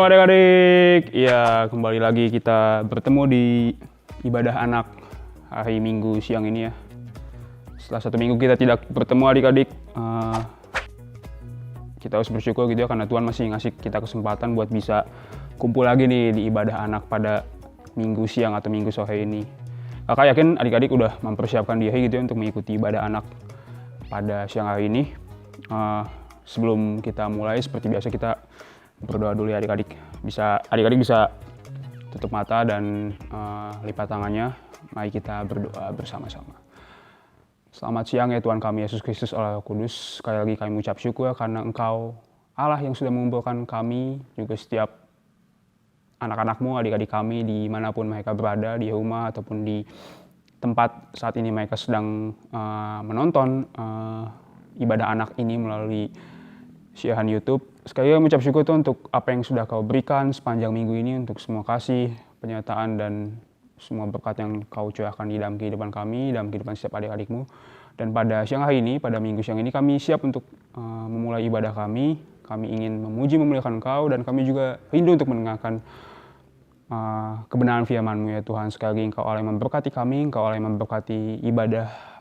Shalom adik-adik. Ya, kembali lagi kita bertemu di ibadah anak hari Minggu siang ini ya. Setelah 1 minggu kita tidak bertemu adik-adik, kita harus bersyukur gitu ya karena Tuhan masih ngasih kita kesempatan buat bisa kumpul lagi nih di ibadah anak pada Minggu siang atau Minggu sore ini. Kakak yakin adik-adik udah mempersiapkan diri gitu ya untuk mengikuti ibadah anak pada siang hari ini. Sebelum kita mulai, seperti biasa kita berdoa dulu ya adik-adik. Adik-adik bisa tutup mata dan lipat tangannya. Mari kita berdoa bersama-sama. Selamat siang ya Tuhan kami Yesus Kristus Allah Kudus. Sekali lagi kami mengucap syukur karena Engkau Allah yang sudah mengumpulkan kami, juga setiap anak-anakmu, adik-adik kami dimanapun mereka berada, di rumah ataupun di tempat saat ini mereka sedang menonton ibadah anak ini melalui siaran YouTube. Sekali lagi mengucap syukur Tuhan untuk apa yang sudah Kau berikan sepanjang minggu ini, untuk semua kasih, penyertaan dan semua berkat yang Kau curahkan di dalam kehidupan kami, dalam kehidupan setiap adik-adikmu. Dan pada siang hari ini, pada minggu siang ini kami siap untuk memulai ibadah kami. Kami ingin memuji memuliakan Kau dan kami juga rindu untuk mendengarkan kebenaran firman-Mu ya Tuhan. Sekali lagi Engkau Allah yang memberkati kami, Engkau Allah yang memberkati ibadah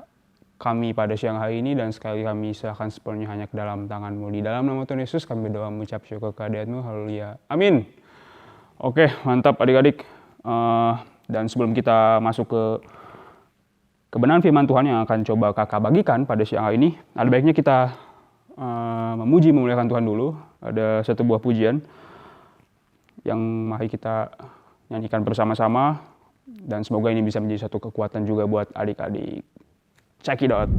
kami pada siang hari ini, dan sekali kami serahkan sepenuhnya hanya ke dalam tangan-Mu. Di dalam nama Tuhan Yesus kami berdoa mengucap syukur kehadirat-Mu. Haleluya. Amin. Oke, mantap adik-adik. Dan sebelum kita masuk ke kebenaran firman Tuhan yang akan coba kakak bagikan pada siang hari ini, ada baiknya kita memuji memuliakan Tuhan dulu. Ada satu buah pujian yang mari kita nyanyikan bersama-sama, dan semoga ini bisa menjadi satu kekuatan juga buat adik-adik. Check it out.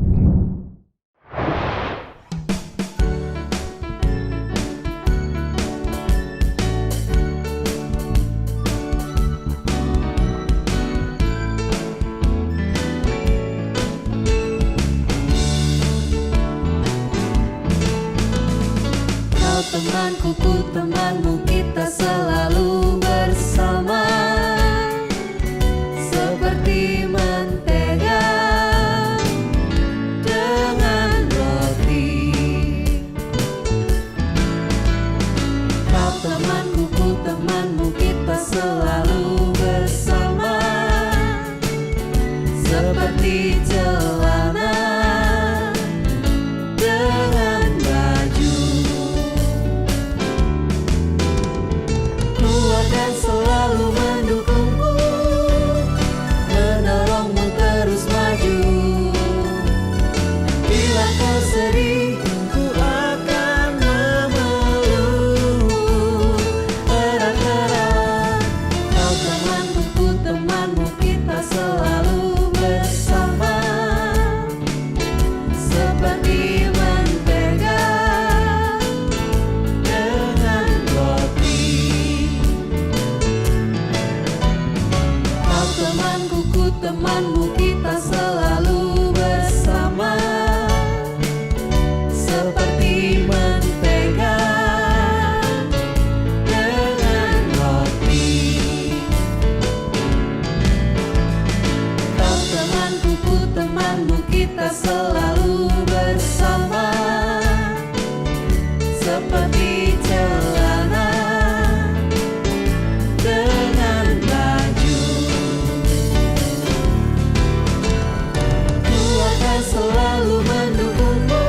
Kau temanku, ku temanmu, kita selalu bersama, seperti mentega dengan roti. Kau temanku, ku temanmu, kita selalu bersama, seperti celana dengan baju. Ku akan selalu mendukungmu, menolongmu terus maju. Bila kau sedih, ku akan memelukmu erat-erat. Kau temanku, ku temanmu, kita selalu bersama, seperti mentega dengan roti. Kau temanku, ku temanmu, kita selalu bersama, seperti mentega dengan roti. Kau temanku, ku temanmu, kita selalu bersama, seperti celana dengan baju. Ku akan selalu mendukungmu,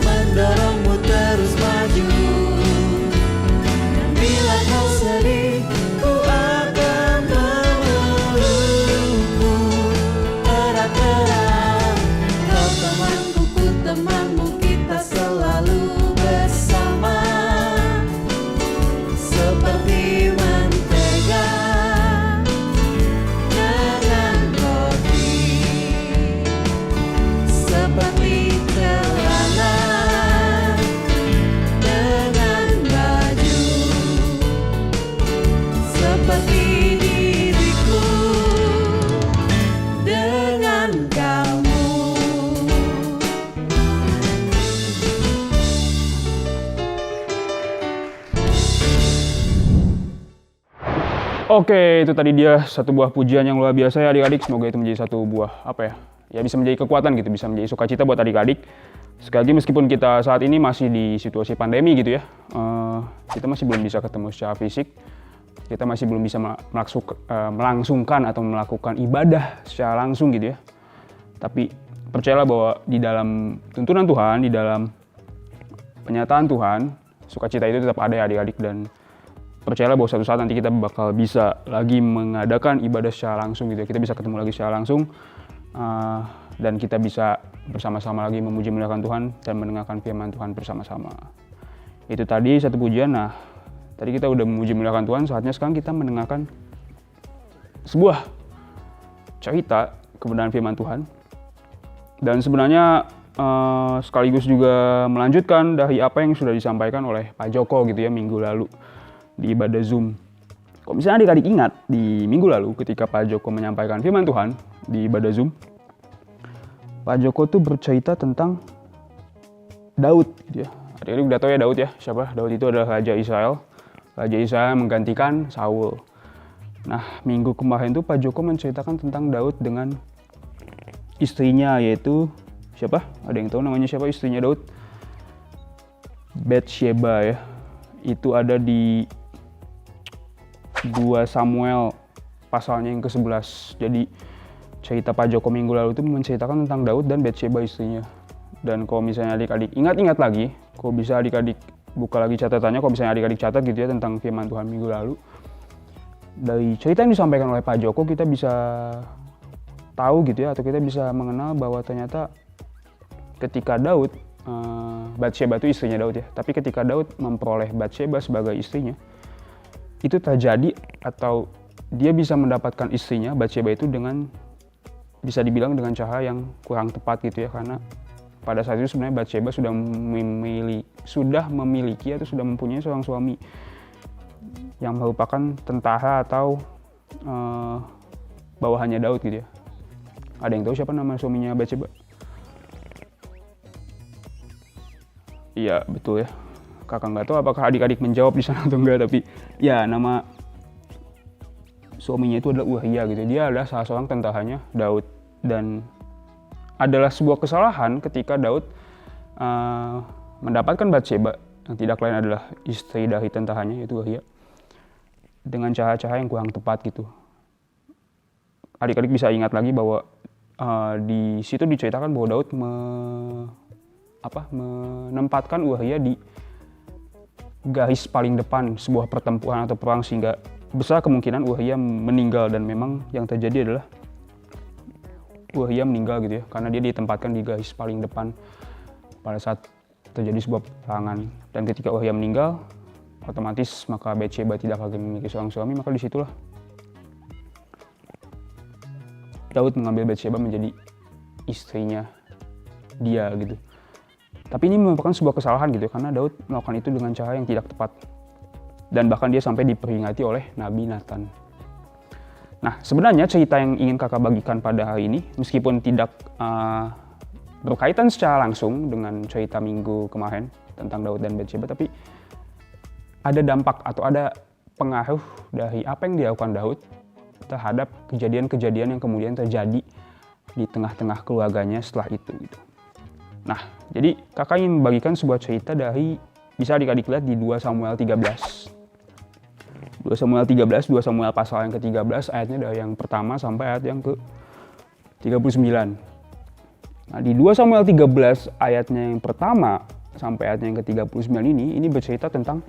mendorongmu terus maju. Dan bila kau sedih, ku akan memelukmu erat-erat. Kau temanku, ku temanmu, kita selalu bersama, seperti mentega dengan roti, seperti celana dengan baju, seperti diriku dengan kamu. Oke, itu tadi dia satu buah pujian yang luar biasa ya adik-adik. Semoga itu menjadi satu buah ya bisa menjadi kekuatan gitu, bisa menjadi sukacita buat adik-adik sekali lagi meskipun kita saat ini masih di situasi pandemi gitu ya, kita masih belum bisa ketemu secara fisik, kita masih belum bisa melangsungkan atau melakukan ibadah secara langsung gitu ya. Tapi percayalah bahwa di dalam tuntunan Tuhan, di dalam penyataan Tuhan, sukacita itu tetap ada ya adik-adik, dan percayalah bahwa suatu saat nanti kita bakal bisa lagi mengadakan ibadah secara langsung gitu ya. Kita bisa ketemu lagi secara langsung, dan kita bisa bersama-sama lagi memuji memuliakan Tuhan dan mendengarkan firman Tuhan bersama-sama. Itu tadi satu pujian. Nah, tadi kita udah memuji memuliakan Tuhan, saatnya sekarang kita mendengarkan sebuah cerita kebenaran firman Tuhan. Dan sebenarnya sekaligus juga melanjutkan dari apa yang sudah disampaikan oleh Pak Joko gitu ya minggu lalu di ibadah Zoom. Kalau misalnya adik-adik ingat di minggu lalu ketika Pak Joko menyampaikan firman Tuhan di ibadah Zoom, Pak Joko tuh bercerita tentang Daud gitu ya. Adik-adik udah tahu ya Daud ya, siapa? Daud itu adalah Raja Israel. Raja Israel menggantikan Saul. Nah, minggu kemarin tuh Pak Joko menceritakan tentang Daud dengan istrinya, yaitu siapa? Ada yang tahu namanya siapa istrinya Daud? Bathsheba ya. Itu ada di 2 Samuel pasalnya yang ke-11. Jadi cerita Pak Joko minggu lalu itu menceritakan tentang Daud dan Bathsheba istrinya. Dan kalau misalnya adik-adik ingat-ingat lagi, kalau bisa adik-adik buka lagi catatannya, kalau misalnya adik-adik catat gitu ya tentang firman Tuhan minggu lalu, dari cerita yang disampaikan oleh Pak Joko kita bisa tahu gitu ya, atau kita bisa mengenal bahwa ternyata ketika Daud, Bathsheba itu istrinya Daud ya, tapi ketika Daud memperoleh Bathsheba sebagai istrinya, itu terjadi atau dia bisa mendapatkan istrinya Bathsheba itu dengan, bisa dibilang dengan cara yang kurang tepat gitu ya, karena pada saat itu sebenarnya Bathsheba sudah memiliki atau sudah mempunyai seorang suami yang merupakan tentara atau bawahannya Daud gitu ya. Ada yang tahu siapa nama suaminya Bathsheba? Iya betul ya. Kakak nggak tahu apakah adik-adik menjawab di sana atau enggak, tapi ya nama suaminya itu adalah Uria gitu. Dia adalah salah seorang tentaranya Daud, dan adalah sebuah kesalahan ketika Daud mendapatkan Bathsheba yang tidak lain adalah istri dari tentaranya yaitu Uria dengan cara-cara yang kurang tepat gitu. Adik-adik bisa ingat lagi bahwa di situ diceritakan bahwa Daud menempatkan Uria di garis paling depan sebuah pertempuran atau perang, sehingga besar kemungkinan Uria meninggal, dan memang yang terjadi adalah Uria meninggal gitu ya, karena dia ditempatkan di garis paling depan pada saat terjadi sebuah peperangan. Dan ketika Uria meninggal, otomatis maka Bathsheba tidak lagi memiliki seorang suami, maka disitulah Daud mengambil Bathsheba menjadi istrinya dia gitu. Tapi ini merupakan sebuah kesalahan gitu, karena Daud melakukan itu dengan cara yang tidak tepat. Dan bahkan dia sampai diperingati oleh Nabi Nathan. Nah, sebenarnya cerita yang ingin kakak bagikan pada hari ini, meskipun tidak berkaitan secara langsung dengan cerita minggu kemarin tentang Daud dan Bathsheba, tapi ada dampak atau ada pengaruh dari apa yang dilakukan Daud terhadap kejadian-kejadian yang kemudian terjadi di tengah-tengah keluarganya setelah itu gitu. Nah, jadi kakak ingin membagikan sebuah cerita dari, bisa adik-adik lihat di 2 Samuel 13. 2 Samuel 13, 2 Samuel pasal yang ke-13, ayatnya dari yang pertama sampai ayat yang ke-39. Nah, di 2 Samuel 13 ayatnya yang pertama sampai ayatnya yang ke-39 ini bercerita tentang,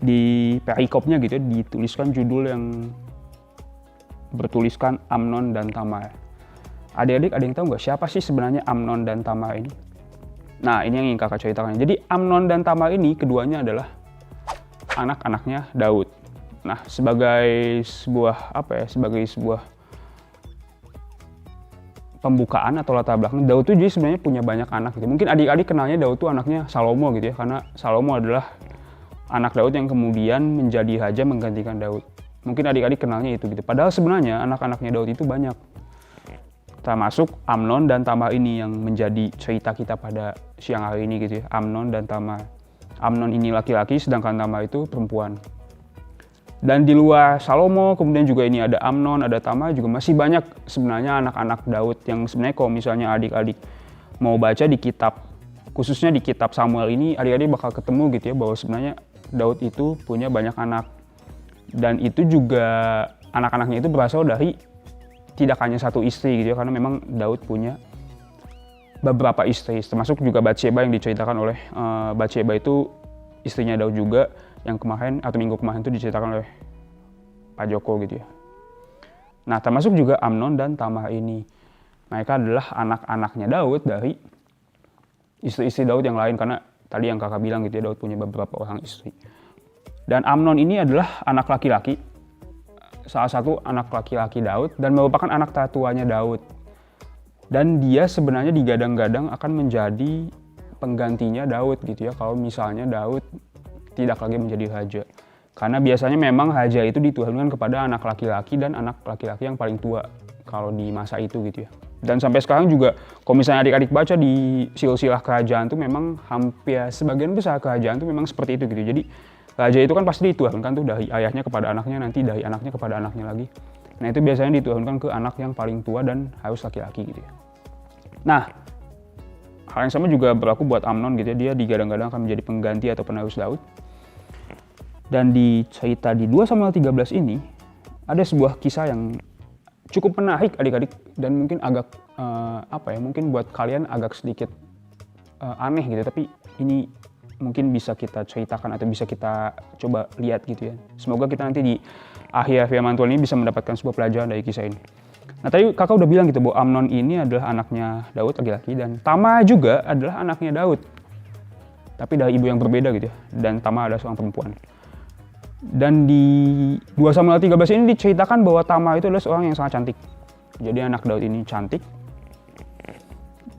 di perikopnya gitu ya, dituliskan judul yang bertuliskan Amnon dan Tamar. Adik-adik ada yang tahu nggak siapa sih sebenarnya Amnon dan Tamar ini? Nah, ini yang ingin kakak ceritakan. Jadi Amnon dan Tamar ini keduanya adalah anak-anaknya Daud. Nah, sebagai sebuah pembukaan atau latar belakang, Daud tuh jadi sebenarnya punya banyak anak gitu. Mungkin adik-adik kenalnya Daud tuh anaknya Salomo gitu ya, karena Salomo adalah anak Daud yang kemudian menjadi raja menggantikan Daud. Mungkin adik-adik kenalnya itu gitu. Padahal sebenarnya anak-anaknya Daud itu banyak. Termasuk Amnon dan Tamar ini yang menjadi cerita kita pada siang hari ini gitu ya. Amnon dan Tamar. Amnon ini laki-laki sedangkan Tamar itu perempuan. Dan di luar Salomo kemudian juga ini ada Amnon, ada Tamar, juga masih banyak sebenarnya anak-anak Daud yang sebenarnya kalau misalnya adik-adik mau baca di kitab khususnya di kitab Samuel ini adik-adik bakal ketemu gitu ya bahwa sebenarnya Daud itu punya banyak anak. Dan itu juga anak-anaknya itu berasal dari tidak hanya satu istri gitu ya, karena memang Daud punya beberapa istri, termasuk juga Batsheba yang diceritakan oleh Batsheba itu istrinya Daud juga, yang kemarin atau minggu kemarin itu diceritakan oleh Pak Joko gitu ya. Nah, termasuk juga Amnon dan Tamar ini. Mereka adalah anak-anaknya Daud dari istri-istri Daud yang lain, karena tadi yang kakak bilang gitu ya, Daud punya beberapa orang istri. Dan Amnon ini adalah anak laki-laki, salah satu anak laki-laki Daud dan merupakan anak tertuanya Daud. Dan dia sebenarnya digadang-gadang akan menjadi penggantinya Daud gitu ya, kalau misalnya Daud tidak lagi menjadi raja. Karena biasanya memang raja itu dituhankan kepada anak laki-laki dan anak laki-laki yang paling tua kalau di masa itu gitu ya. Dan sampai sekarang juga kalau misalnya adik-adik baca di silsilah kerajaan tuh memang hampir sebagian besar kerajaan tuh memang seperti itu gitu. Jadi raja itu kan pasti dituhankan tuh dari ayahnya kepada anaknya, nanti dari anaknya kepada anaknya lagi. Nah itu biasanya dituhankan ke anak yang paling tua dan harus laki-laki gitu ya. Nah, hal yang sama juga berlaku buat Amnon gitu ya, dia digadang-gadang akan menjadi pengganti atau penerus Daud. Dan di cerita di 2 Samuel 13 ini, ada sebuah kisah yang cukup menarik adik-adik dan mungkin agak mungkin buat kalian agak sedikit aneh gitu, tapi ini mungkin bisa kita ceritakan atau bisa kita coba lihat gitu ya. Semoga kita nanti di akhir firman Tuhan ini bisa mendapatkan sebuah pelajaran dari kisah ini. Nah tadi kakak udah bilang gitu bahwa Amnon ini adalah anaknya Daud laki-laki dan Tamar juga adalah anaknya Daud. Tapi dari ibu yang berbeda gitu ya. Dan Tamar adalah seorang perempuan. Dan di 2 Samuel 13 ini diceritakan bahwa Tamar itu adalah seorang yang sangat cantik. Jadi anak Daud ini cantik.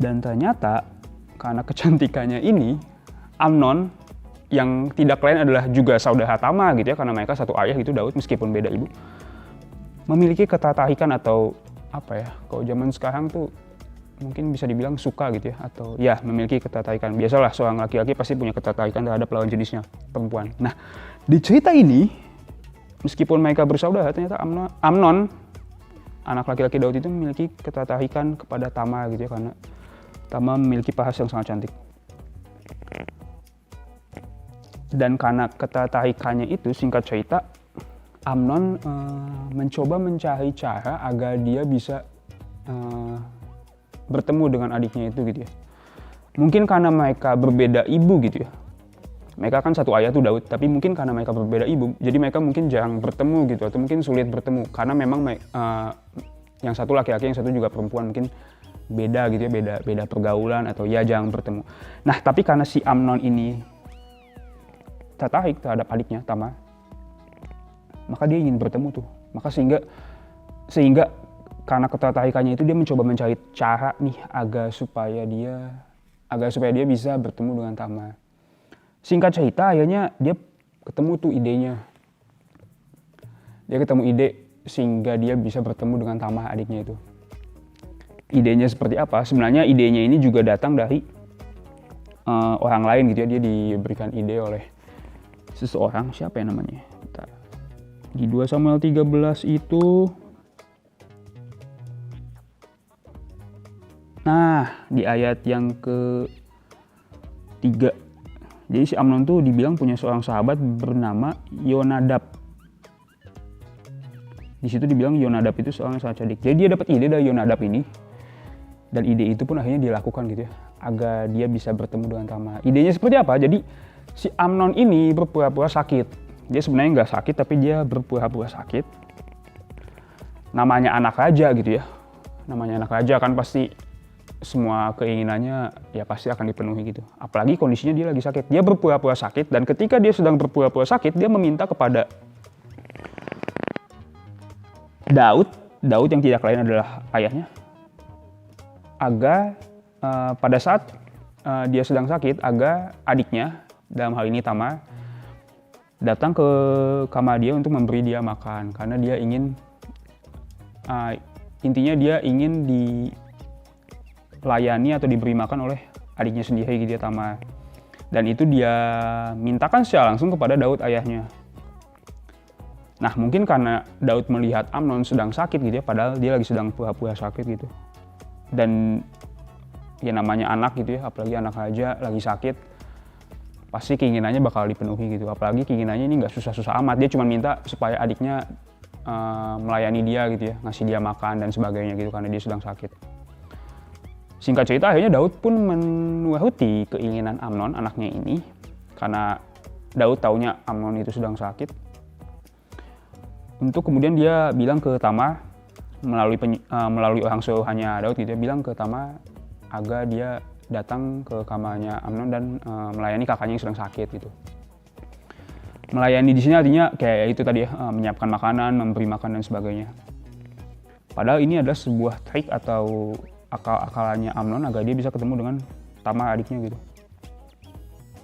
Dan ternyata karena kecantikannya ini, Amnon yang tidak lain adalah juga saudara Tamar gitu ya, karena mereka satu ayah gitu Daud meskipun beda ibu, memiliki ketertarikan atau kalau zaman sekarang tuh mungkin bisa dibilang suka gitu ya, atau ya memiliki ketertarikan. Biasalah seorang laki-laki pasti punya ketertarikan terhadap lawan jenisnya, perempuan. Nah di cerita ini meskipun mereka bersaudara, ternyata Amnon anak laki-laki Daud itu memiliki ketertarikan kepada Tamar gitu ya, karena Tamar memiliki paras yang sangat cantik. Dan karena ketertarikannya itu, singkat cerita, Amnon mencoba mencari cara agar dia bisa bertemu dengan adiknya itu gitu ya. Mungkin karena mereka berbeda ibu gitu ya. Mereka kan satu ayah tuh Daud, tapi mungkin karena mereka berbeda ibu, jadi mereka mungkin jarang bertemu gitu, atau mungkin sulit bertemu. Karena memang yang satu laki-laki, yang satu juga perempuan, mungkin beda gitu ya, beda pergaulan atau ya jarang bertemu. Nah tapi karena si Amnon ini tertarik terhadap adiknya Tamar, maka dia ingin bertemu tuh. Maka sehingga karena ketertarikannya itu dia mencoba mencari cara nih agar supaya dia bisa bertemu dengan Tamar. Singkat cerita akhirnya dia ketemu tuh idenya. Dia ketemu ide sehingga dia bisa bertemu dengan Tamar adiknya itu. Idenya seperti apa? Sebenarnya idenya ini juga datang dari orang lain gitu ya. Dia diberikan ide oleh seseorang, siapa ya namanya? Bentar. Di 2 Samuel 13 itu, nah di ayat yang ke-3, jadi si Amnon tuh dibilang punya seorang sahabat bernama Yonadab. Di situ dibilang Yonadab itu seorang yang sangat cerdik. Jadi dia dapat ide dari Yonadab ini, dan ide itu pun akhirnya dilakukan gitu ya, agar dia bisa bertemu dengan Tamar. Idenya seperti apa? Jadi si Amnon ini berpura-pura sakit. Dia sebenarnya nggak sakit, tapi dia berpura-pura sakit. Namanya anak raja gitu ya. Namanya anak raja kan pasti semua keinginannya ya pasti akan dipenuhi gitu. Apalagi kondisinya dia lagi sakit. Dia berpura-pura sakit, dan ketika dia sedang berpura-pura sakit, dia meminta kepada Daud yang tidak lain adalah ayahnya, agar pada saat dia sedang sakit, agar adiknya, dalam hal ini Tamar, datang ke kamar dia untuk memberi dia makan. Karena dia ingin, intinya dia ingin dilayani atau diberi makan oleh adiknya sendiri gitu ya, Tamar. Dan itu dia mintakan secara langsung kepada Daud ayahnya. Nah mungkin karena Daud melihat Amnon sedang sakit gitu ya, padahal dia lagi sedang pura-pura sakit gitu. Dan ya namanya anak gitu ya, apalagi anak raja lagi sakit, pasti keinginannya bakal dipenuhi gitu. Apalagi keinginannya ini nggak susah-susah amat, dia cuma minta supaya adiknya melayani dia gitu ya, ngasih dia makan dan sebagainya gitu karena dia sedang sakit. Singkat cerita akhirnya Daud pun menuruti keinginan Amnon anaknya ini karena Daud taunya Amnon itu sedang sakit. Untuk kemudian dia bilang ke Tamar melalui orang suruhannya Daud gitu ya, bilang ke Tamar agar dia datang ke kamarnya Amnon dan melayani kakaknya yang sedang sakit gitu. Melayani di sini artinya kayak itu tadi ya, menyiapkan makanan, memberi makan dan sebagainya. Padahal ini adalah sebuah trik atau akal-akalannya Amnon agar dia bisa ketemu dengan Tamar adiknya gitu.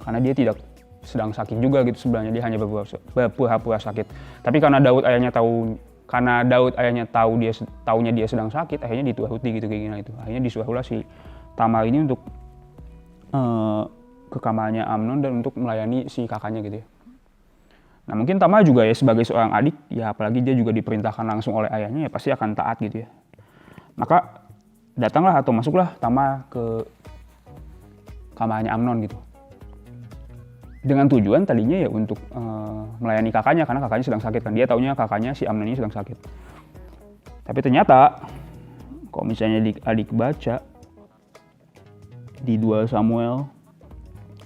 Karena dia tidak sedang sakit juga gitu sebenarnya, dia hanya berpura-pura sakit. Tapi karena Daud ayahnya tahu taunya dia sedang sakit, akhirnya dituruti gitu keinginan itu. Akhirnya disuruhlah si Tamar ini untuk ke kamarnya Amnon dan untuk melayani si kakaknya gitu ya. Nah mungkin Tamar juga ya sebagai seorang adik, ya apalagi dia juga diperintahkan langsung oleh ayahnya, ya pasti akan taat gitu ya. Maka datanglah atau masuklah Tamar ke kamarnya Amnon gitu. Dengan tujuan tadinya ya untuk melayani kakaknya karena kakaknya sedang sakit kan. Dia taunya kakaknya si Amnon ini sedang sakit. Tapi ternyata kalau misalnya adik baca di 2 Samuel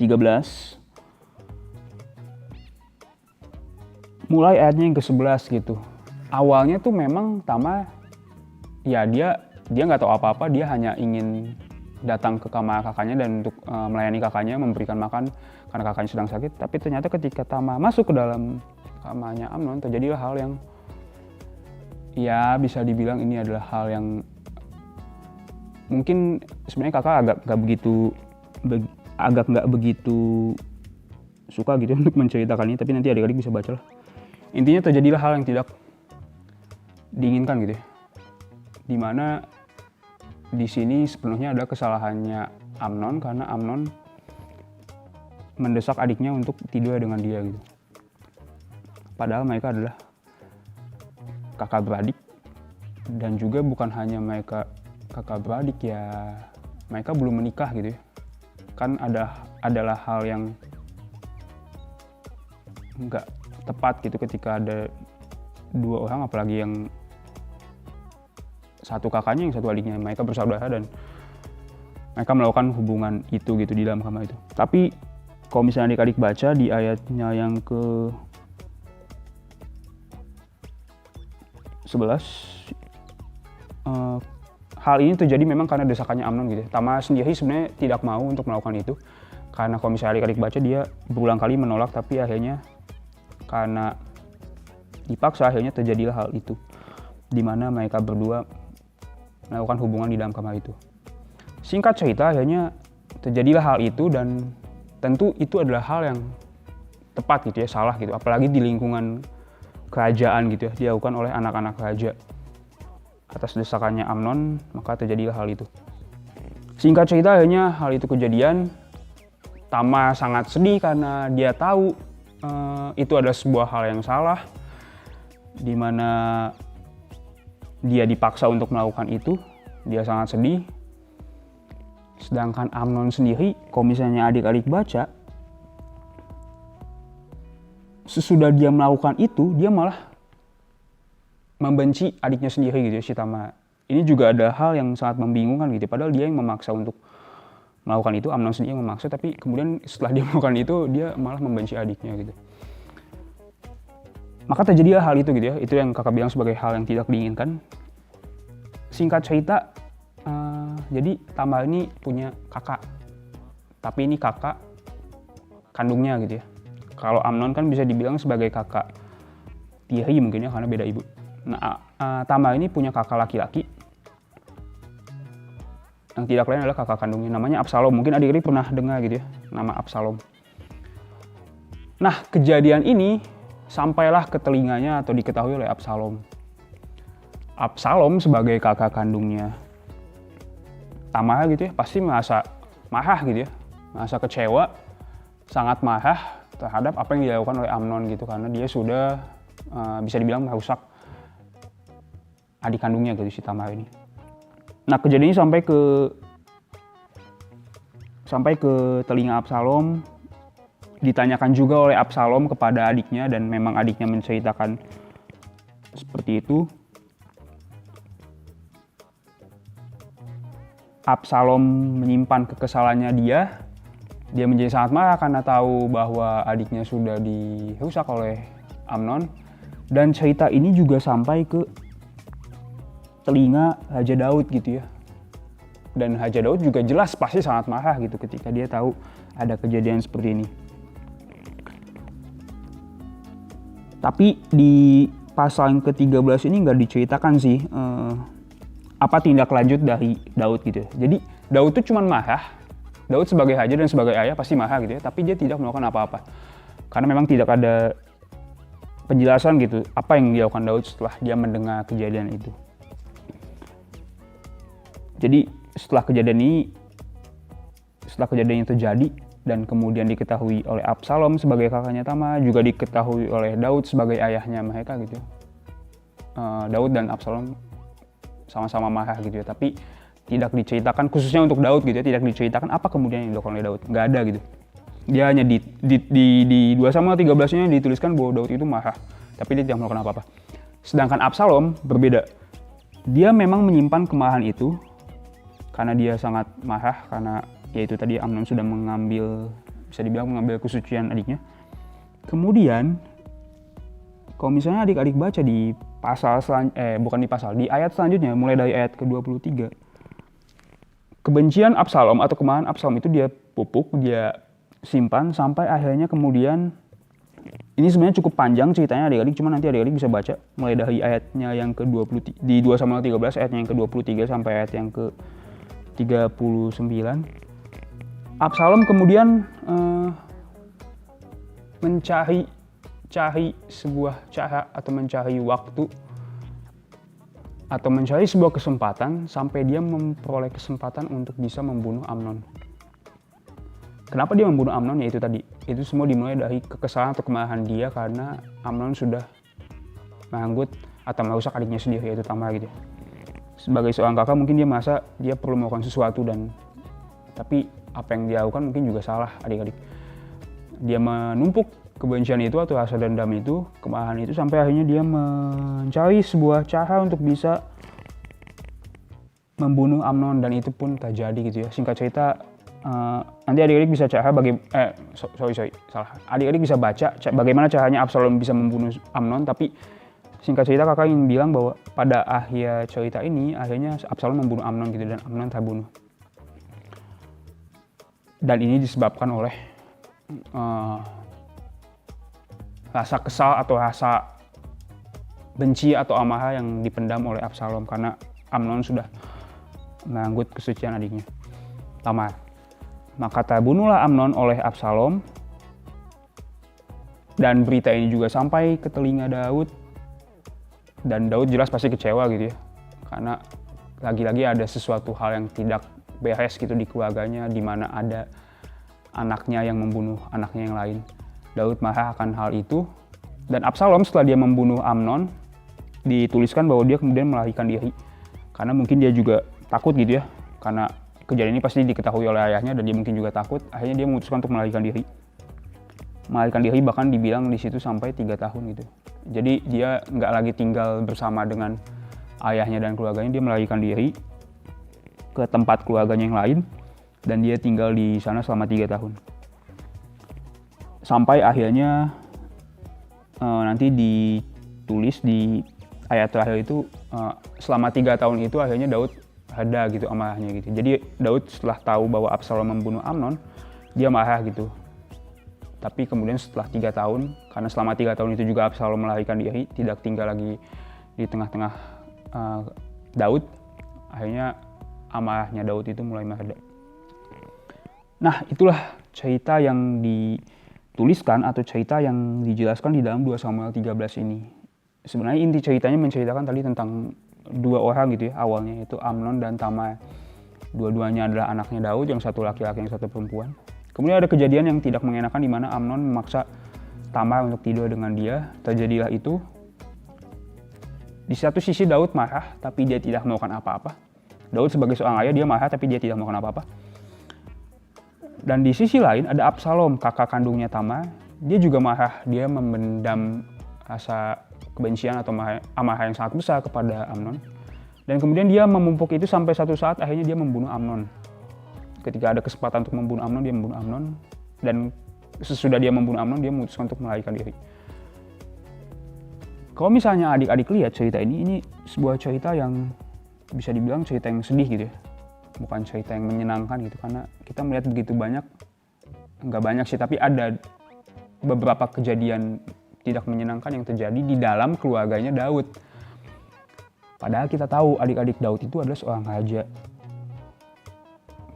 13 mulai ayatnya yang ke-11 gitu. Awalnya tuh memang Tamar ya dia nggak tahu apa-apa, dia hanya ingin datang ke kamar kakaknya dan untuk melayani kakaknya, memberikan makan karena kakaknya sedang sakit. Tapi ternyata ketika Tamar masuk ke dalam kamarnya Amnon, terjadilah hal yang ya bisa dibilang ini adalah hal yang mungkin sebenarnya kakak agak nggak begitu suka gitu untuk menceritakan ini, tapi nanti adik-adik bisa baca lah. Intinya terjadilah hal yang tidak diinginkan gitu ya, dimana di sini sepenuhnya ada kesalahannya Amnon karena Amnon mendesak adiknya untuk tidur dengan dia gitu. Padahal mereka adalah kakak beradik, dan juga bukan hanya mereka kakak beradik ya, mereka belum menikah gitu ya. Kan adalah hal yang nggak tepat gitu ketika ada dua orang, apalagi yang satu kakaknya yang satu adiknya, mereka bersaudara dan mereka melakukan hubungan itu gitu di dalam kamar itu. Tapi kalau misalnya adik-adik baca di ayatnya yang ke 11, hal ini terjadi memang karena desakannya Amnon gitu. Tamar sendiri sebenarnya tidak mau untuk melakukan itu, karena kalau misalnya adik-adik baca dia berulang kali menolak, tapi akhirnya karena dipaksa akhirnya terjadilah hal itu, di mana mereka berdua melakukan hubungan di dalam kamar itu. Singkat cerita akhirnya terjadilah hal itu, dan tentu itu adalah hal yang tepat gitu ya, salah gitu, apalagi di lingkungan kerajaan gitu ya, dilakukan oleh anak-anak raja atas desakannya Amnon, maka terjadilah hal itu. Singkat cerita akhirnya hal itu kejadian. Tamar sangat sedih karena dia tahu itu adalah sebuah hal yang salah, di mana dia dipaksa untuk melakukan itu. Dia sangat sedih. Sedangkan Amnon sendiri, kalau misalnya adik-adik baca, sesudah dia melakukan itu, dia malah membenci adiknya sendiri gitu ya, si Tamar. Ini juga ada hal yang sangat membingungkan gitu. Padahal dia yang memaksa untuk melakukan itu, Amnon sendiri yang memaksa, tapi kemudian setelah dia melakukan itu, dia malah membenci adiknya gitu. Maka terjadilah hal itu gitu ya, itu yang kakak bilang sebagai hal yang tidak diinginkan. Singkat cerita, jadi Tamar ini punya kakak, tapi ini kakak kandungnya gitu ya. Kalau Amnon kan bisa dibilang sebagai kakak tiri mungkin ya, karena beda ibu. Nah, Tamar ini punya kakak laki-laki yang tidak lain adalah kakak kandungnya, namanya Absalom. Mungkin adik-adik pernah dengar gitu ya, nama Absalom. Nah, kejadian ini sampailah ke telinganya atau diketahui oleh Absalom. Absalom sebagai kakak kandungnya Tamar gitu ya, pasti merasa marah gitu ya, merasa kecewa, sangat marah terhadap apa yang dilakukan oleh Amnon gitu, karena dia sudah bisa dibilang merusak adik kandungnya gitu si Tamar ini. Nah, kejadian ini sampai ke sampai ke telinga Absalom. Ditanyakan juga oleh Absalom kepada adiknya dan memang adiknya menceritakan seperti itu. Absalom menyimpan kekesalannya dia. Dia menjadi sangat marah karena tahu bahwa adiknya sudah dirusak oleh Amnon. Dan cerita ini juga sampai ke telinga Raja Daud gitu ya. Dan Raja Daud juga jelas pasti sangat marah gitu ketika dia tahu ada kejadian seperti ini. Tapi di pasal yang ke-13 ini nggak diceritakan sih apa tindak lanjut dari Daud gitu ya. Jadi Daud tuh cuma marah. Daud sebagai raja dan sebagai ayah pasti marah gitu ya. Tapi dia tidak melakukan apa-apa. Karena memang tidak ada penjelasan gitu apa yang dilakukan Daud setelah dia mendengar kejadian itu. Jadi setelah kejadian ini terjadi dan kemudian diketahui oleh Absalom sebagai kakaknya Tamar, juga diketahui oleh Daud sebagai ayahnya mereka gitu. Daud dan Absalom sama-sama marah gitu ya, tapi tidak diceritakan khususnya untuk Daud gitu ya, tidak diceritakan apa kemudian yang dilakukan oleh Daud, nggak ada gitu. Dia hanya di 2 Samuel 13-nya dituliskan bahwa Daud itu marah, tapi dia tidak melakukan apa-apa. Sedangkan Absalom berbeda. Dia memang menyimpan kemarahan itu karena dia sangat marah karena yaitu tadi Amnon sudah bisa dibilang mengambil kesucian adiknya. Kemudian kalau misalnya adik-adik baca di di ayat selanjutnya mulai dari ayat ke-23. Kebencian Absalom atau kemarahan Absalom itu dia pupuk, dia simpan sampai akhirnya kemudian ini sebenarnya cukup panjang ceritanya adik-adik, cuma nanti adik-adik bisa baca mulai dari ayatnya yang ke-20 di 2 Samuel 13 ayatnya yang ke-23 sampai ayat yang ke-39. Absalom kemudian mencari sebuah cara atau mencari waktu atau mencari sebuah kesempatan sampai dia memperoleh kesempatan untuk bisa membunuh Amnon. Kenapa dia membunuh Amnon? Yaitu tadi, itu semua dimulai dari kekesalan atau kemarahan dia karena Amnon sudah merenggut atau merusak adiknya sendiri yaitu Tamar gitu. Sebagai seorang kakak mungkin dia merasa dia perlu melakukan sesuatu tapi apa yang dia lakukan mungkin juga salah adik-adik. Dia menumpuk kebencian itu atau rasa dendam itu, kemarahan itu sampai akhirnya dia mencari sebuah cara untuk bisa membunuh Amnon dan itu pun terjadi gitu ya. Singkat cerita nanti adik-adik bisa Adik-adik bisa baca bagaimana caranya Absalom bisa membunuh Amnon, tapi singkat cerita kakak ingin bilang bahwa pada akhir cerita ini akhirnya Absalom membunuh Amnon gitu dan Amnon terbunuh. Dan ini disebabkan oleh rasa kesal atau rasa benci atau amarah yang dipendam oleh Absalom karena Amnon sudah merenggut kesucian adiknya Tamar. Maka terbunuhlah Amnon oleh Absalom dan berita ini juga sampai ke telinga Daud dan Daud jelas pasti kecewa gitu ya karena lagi-lagi ada sesuatu hal yang tidak beres gitu di keluarganya di mana ada anaknya yang membunuh anaknya yang lain. Daud marah akan hal itu dan Absalom setelah dia membunuh Amnon dituliskan bahwa dia kemudian melarikan diri karena mungkin dia juga takut gitu ya karena kejadian ini pasti diketahui oleh ayahnya dan dia mungkin juga takut. Akhirnya dia memutuskan untuk melarikan diri bahkan dibilang di situ sampai 3 tahun gitu. Jadi dia nggak lagi tinggal bersama dengan ayahnya dan keluarganya, dia melarikan diri ke tempat keluarganya yang lain dan dia tinggal di sana selama 3 tahun. Sampai akhirnya nanti ditulis di ayat terakhir itu selama 3 tahun itu akhirnya Daud reda gitu amarahnya gitu. Jadi Daud setelah tahu bahwa Absalom membunuh Amnon, dia marah gitu. Tapi kemudian setelah 3 tahun, karena selama 3 tahun itu juga Absalom melarikan diri, tidak tinggal lagi di tengah-tengah Daud, akhirnya amarahnya Daud itu mulai mereda. Nah, itulah cerita yang dituliskan atau cerita yang dijelaskan di dalam 2 Samuel 13 ini. Sebenarnya inti ceritanya menceritakan tadi tentang 2 orang gitu ya awalnya, yaitu Amnon dan Tamar. Dua-duanya adalah anaknya Daud, yang satu laki-laki yang satu perempuan. Kemudian ada kejadian yang tidak mengenakan di mana Amnon memaksa Tamar untuk tidur dengan dia. Terjadilah itu. Di satu sisi Daud marah tapi dia tidak melakukan apa-apa. Daud sebagai seorang ayah dia marah tapi dia tidak melakukan apa-apa. Dan di sisi lain ada Absalom, kakak kandungnya Tamar. Dia juga marah, dia memendam rasa kebencian atau amarah yang sangat besar kepada Amnon. Dan kemudian dia memumpuk itu sampai satu saat akhirnya dia membunuh Amnon. Ketika ada kesempatan untuk membunuh Amnon, dia membunuh Amnon. Dan sesudah dia membunuh Amnon, dia memutuskan untuk melarikan diri. Kalau misalnya adik-adik lihat cerita ini sebuah cerita yang bisa dibilang cerita yang sedih gitu ya. Bukan cerita yang menyenangkan gitu, karena kita melihat begitu banyak, nggak banyak sih, tapi ada beberapa kejadian tidak menyenangkan yang terjadi di dalam keluarganya Daud. Padahal kita tahu adik-adik Daud itu adalah seorang raja.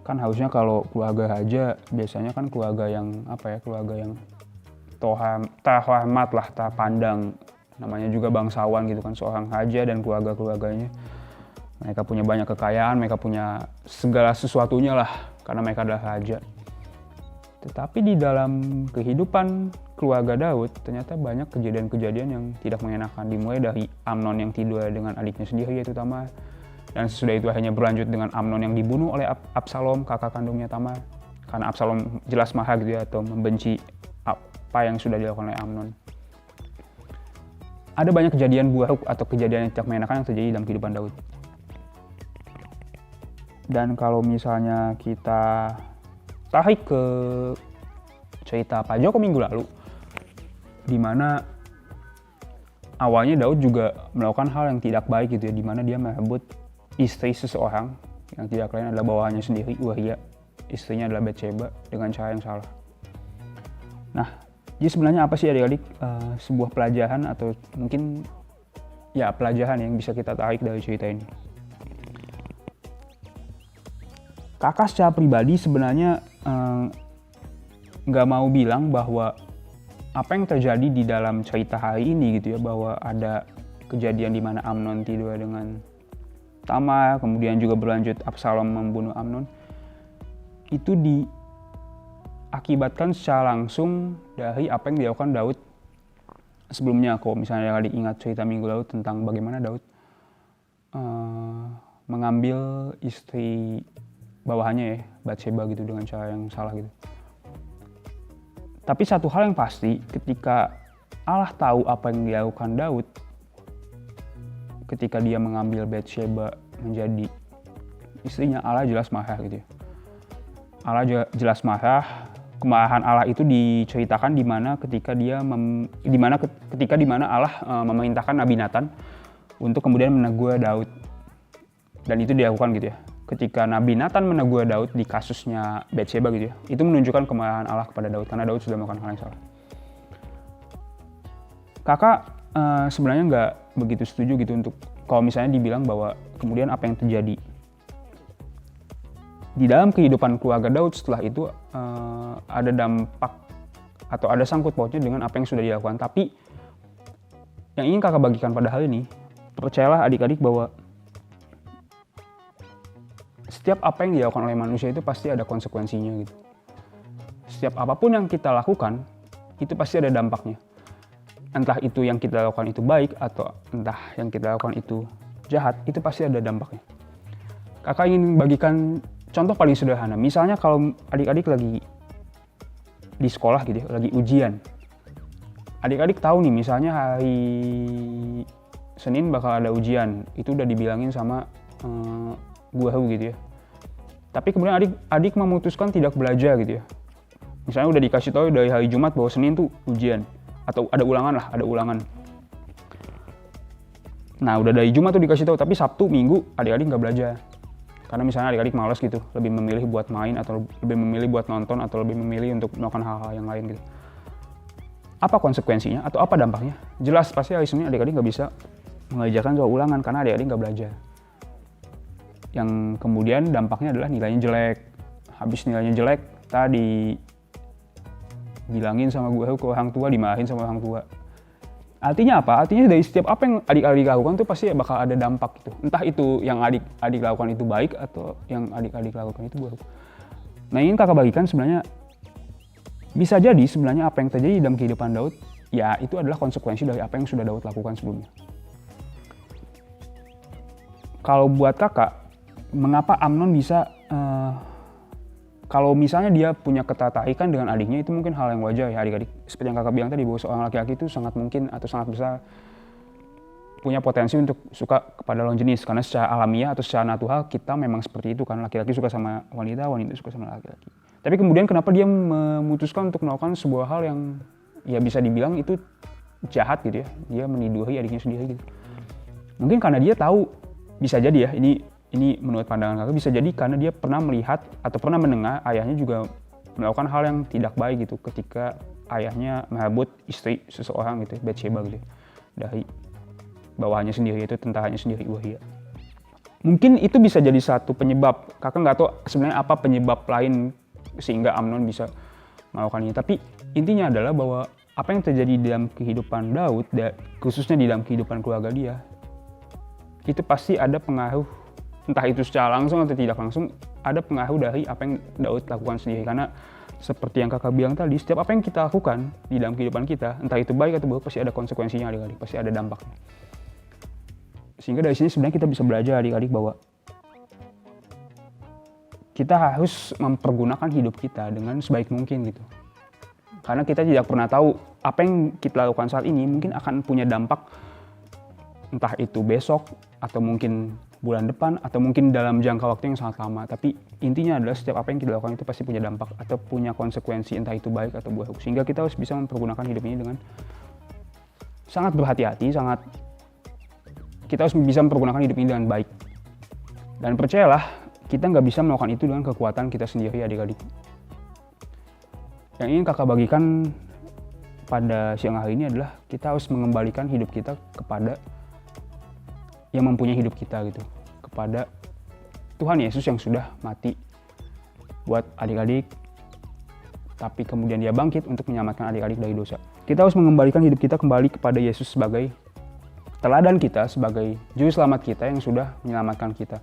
Kan harusnya kalau keluarga raja biasanya kan keluarga yang keluarga yang terhormat lah, terpandang. Namanya juga bangsawan gitu kan, seorang raja dan keluarga-keluarganya. Mereka punya banyak kekayaan, mereka punya segala sesuatunya lah karena mereka adalah raja. Tetapi di dalam kehidupan keluarga Daud ternyata banyak kejadian-kejadian yang tidak mengenakan. Dimulai dari Amnon yang tidur dengan adiknya sendiri yaitu Tamar. Dan sesudah itu akhirnya berlanjut dengan Amnon yang dibunuh oleh Absalom, kakak kandungnya Tamar. Karena Absalom jelas marah gitu ya, atau membenci apa yang sudah dilakukan oleh Amnon. Ada banyak kejadian buruk atau kejadian yang tidak mengenakan yang terjadi dalam kehidupan Daud. Dan kalau misalnya kita tarik ke cerita Pak Joko minggu lalu, di mana awalnya Daud juga melakukan hal yang tidak baik gitu ya, di mana dia merebut istri seseorang yang tidak lain adalah bawahannya sendiri, Uria. Istrinya adalah Batsheba dengan cara yang salah. Nah, jadi sebenarnya apa sih adik-adik sebuah pelajaran atau mungkin ya pelajaran yang bisa kita tarik dari cerita ini? Kakak secara pribadi sebenarnya nggak mau bilang bahwa apa yang terjadi di dalam cerita hari ini gitu ya, bahwa ada kejadian di mana Amnon tidur dengan Tamar, kemudian juga berlanjut Absalom membunuh Amnon, itu diakibatkan secara langsung dari apa yang dilakukan Daud sebelumnya. Kalau misalnya adik ingat cerita minggu lalu tentang bagaimana Daud mengambil istri bawahannya ya, Batsheba gitu dengan cara yang salah gitu. Tapi satu hal yang pasti, ketika Allah tahu apa yang dilakukan Daud, ketika dia mengambil Batsheba menjadi istrinya, Allah jelas marah gitu ya. Allah jelas marah. Kemarahan Allah itu diceritakan di mana ketika Allah memerintahkan Nabi Nathan untuk kemudian menegur Daud. Dan itu dilakukan gitu ya. Ketika Nabi Nathan menegur Daud di kasusnya Batsheba gitu ya, itu menunjukkan kemarahan Allah kepada Daud karena Daud sudah melakukan hal yang salah. Kakak sebenarnya nggak begitu setuju gitu untuk kalau misalnya dibilang bahwa kemudian apa yang terjadi di dalam kehidupan keluarga Daud setelah itu ada dampak atau ada sangkut pautnya dengan apa yang sudah dilakukan. Tapi yang ingin kakak bagikan pada hal ini, percayalah adik-adik bahwa setiap apa yang dilakukan oleh manusia itu pasti ada konsekuensinya gitu. Setiap apapun yang kita lakukan, itu pasti ada dampaknya. Entah itu yang kita lakukan itu baik, atau entah yang kita lakukan itu jahat, itu pasti ada dampaknya. Kakak ingin bagikan contoh paling sederhana. Misalnya kalau adik-adik lagi di sekolah gitu ya, lagi ujian. Adik-adik tahu nih, misalnya hari Senin bakal ada ujian. Itu udah dibilangin sama guru gitu ya. Tapi kemudian adik memutuskan tidak belajar gitu ya. Misalnya udah dikasih tahu dari hari Jumat bahwa Senin tuh ujian atau ada ulangan. Nah, udah dari Jumat tuh dikasih tahu, tapi Sabtu, Minggu adik-adik nggak belajar. Karena misalnya adik-adik malas gitu, lebih memilih buat main atau lebih memilih buat nonton atau lebih memilih untuk melakukan hal-hal yang lain gitu. Apa konsekuensinya atau apa dampaknya? Jelas pasti hari Senin adik-adik nggak bisa mengerjakan soal ulangan karena adik-adik nggak belajar. Yang kemudian dampaknya adalah nilainya jelek. Habis nilainya jelek, tadi bilangin sama guru ke orang tua, dimarahin sama orang tua. Artinya apa? Artinya dari setiap apa yang adik-adik lakukan itu pasti bakal ada dampak gitu. Entah itu yang adik-adik lakukan itu baik atau yang adik-adik lakukan itu buruk. Nah, ingin kakak bagikan sebenarnya bisa jadi sebenarnya apa yang terjadi dalam kehidupan Daud, ya itu adalah konsekuensi dari apa yang sudah Daud lakukan sebelumnya. Kalau buat kakak, mengapa Amnon bisa kalau misalnya dia punya ketertarikan dengan adiknya itu mungkin hal yang wajar ya adik-adik. Seperti yang kakak bilang tadi bahwa seorang laki-laki itu sangat mungkin atau sangat besar punya potensi untuk suka kepada lawan jenis. Karena secara alamiah atau secara natural kita memang seperti itu kan. Laki-laki suka sama wanita, wanita suka sama laki-laki. Tapi kemudian kenapa dia memutuskan untuk melakukan sebuah hal yang ya bisa dibilang itu jahat gitu ya. Dia meniduhi adiknya sendiri gitu. Mungkin karena dia tahu, bisa jadi ya, ini menurut pandangan kakak bisa jadi karena dia pernah melihat atau pernah mendengar ayahnya juga melakukan hal yang tidak baik gitu ketika ayahnya merebut istri seseorang gitu, Batsheba gitu dari bawahannya sendiri, itu tentaranya sendiri Uria. Mungkin itu bisa jadi satu penyebab. Kakak nggak tahu sebenarnya apa penyebab lain sehingga Amnon bisa melakukan ini. Tapi intinya adalah bahwa apa yang terjadi dalam kehidupan Daud, khususnya di dalam kehidupan keluarga dia, itu pasti ada pengaruh, entah itu secara langsung atau tidak langsung, ada pengaruh dari apa yang Daud lakukan sendiri. Karena seperti yang kakak bilang tadi, setiap apa yang kita lakukan di dalam kehidupan kita, entah itu baik atau buruk, pasti ada konsekuensinya adik-adik, pasti ada dampaknya. Sehingga dari sini sebenarnya kita bisa belajar adik-adik bahwa kita harus mempergunakan hidup kita dengan sebaik mungkin gitu. Karena kita tidak pernah tahu apa yang kita lakukan saat ini mungkin akan punya dampak, entah itu besok atau mungkin bulan depan atau mungkin dalam jangka waktu yang sangat lama. Tapi intinya adalah setiap apa yang kita lakukan itu pasti punya dampak atau punya konsekuensi, entah itu baik atau buruk. Sehingga kita harus bisa mempergunakan hidup ini dengan sangat berhati-hati, kita harus bisa mempergunakan hidup ini dengan baik. Dan percayalah, kita nggak bisa melakukan itu dengan kekuatan kita sendiri adik-adik. Yang ingin kakak bagikan pada siang hari ini adalah kita harus mengembalikan hidup kita kepada yang mempunyai hidup kita gitu, kepada Tuhan Yesus yang sudah mati buat adik-adik, tapi kemudian dia bangkit untuk menyelamatkan adik-adik dari dosa. Kita harus mengembalikan hidup kita kembali kepada Yesus sebagai teladan kita, sebagai juru selamat kita yang sudah menyelamatkan kita.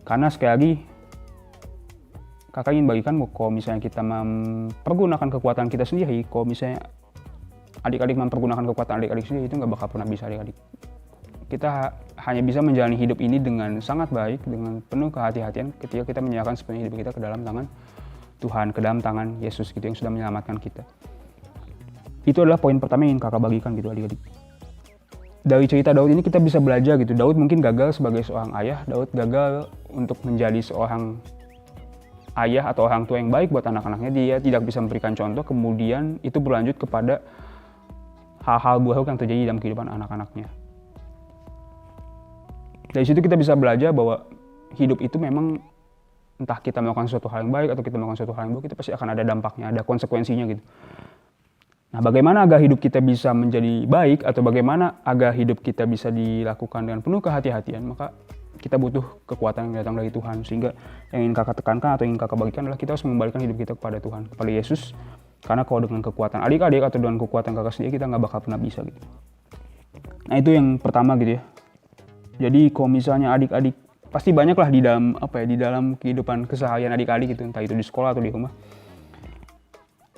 Karena sekali lagi kakak ingin bagikan kalau misalnya kita mempergunakan kekuatan kita sendiri, kalau misalnya adik-adik mempergunakan kekuatan adik-adik sendiri, itu nggak bakal pernah bisa adik-adik. Kita hanya bisa menjalani hidup ini dengan sangat baik, dengan penuh kehati-hatian ketika kita menyerahkan sepenuhnya hidup kita ke dalam tangan Tuhan, ke dalam tangan Yesus gitu yang sudah menyelamatkan kita. Itu adalah poin pertama yang kakak bagikan gitu adik-adik. Dari cerita Daud ini kita bisa belajar gitu. Daud mungkin gagal sebagai seorang ayah, Daud gagal untuk menjadi seorang ayah atau orang tua yang baik buat anak-anaknya. Dia tidak bisa memberikan contoh, kemudian itu berlanjut kepada hal-hal buruk yang terjadi dalam kehidupan anak-anaknya. Dari situ kita bisa belajar bahwa hidup itu memang entah kita melakukan suatu hal yang baik atau kita melakukan suatu hal yang buruk, itu pasti akan ada dampaknya, ada konsekuensinya gitu. Nah, bagaimana agar hidup kita bisa menjadi baik atau bagaimana agar hidup kita bisa dilakukan dengan penuh kehati-hatian, maka kita butuh kekuatan yang datang dari Tuhan. Sehingga yang ingin kakak tekankan atau ingin kakak bagikan adalah kita harus mengembalikan hidup kita kepada Tuhan, kepada Yesus. Karena kalau dengan kekuatan adik-adik atau dengan kekuatan kakak sendiri, kita nggak bakal pernah bisa gitu. Nah, itu yang pertama gitu ya. Jadi kalau misalnya adik-adik, pasti banyak lah di dalam kehidupan keseharian adik-adik gitu, entah itu di sekolah atau di rumah.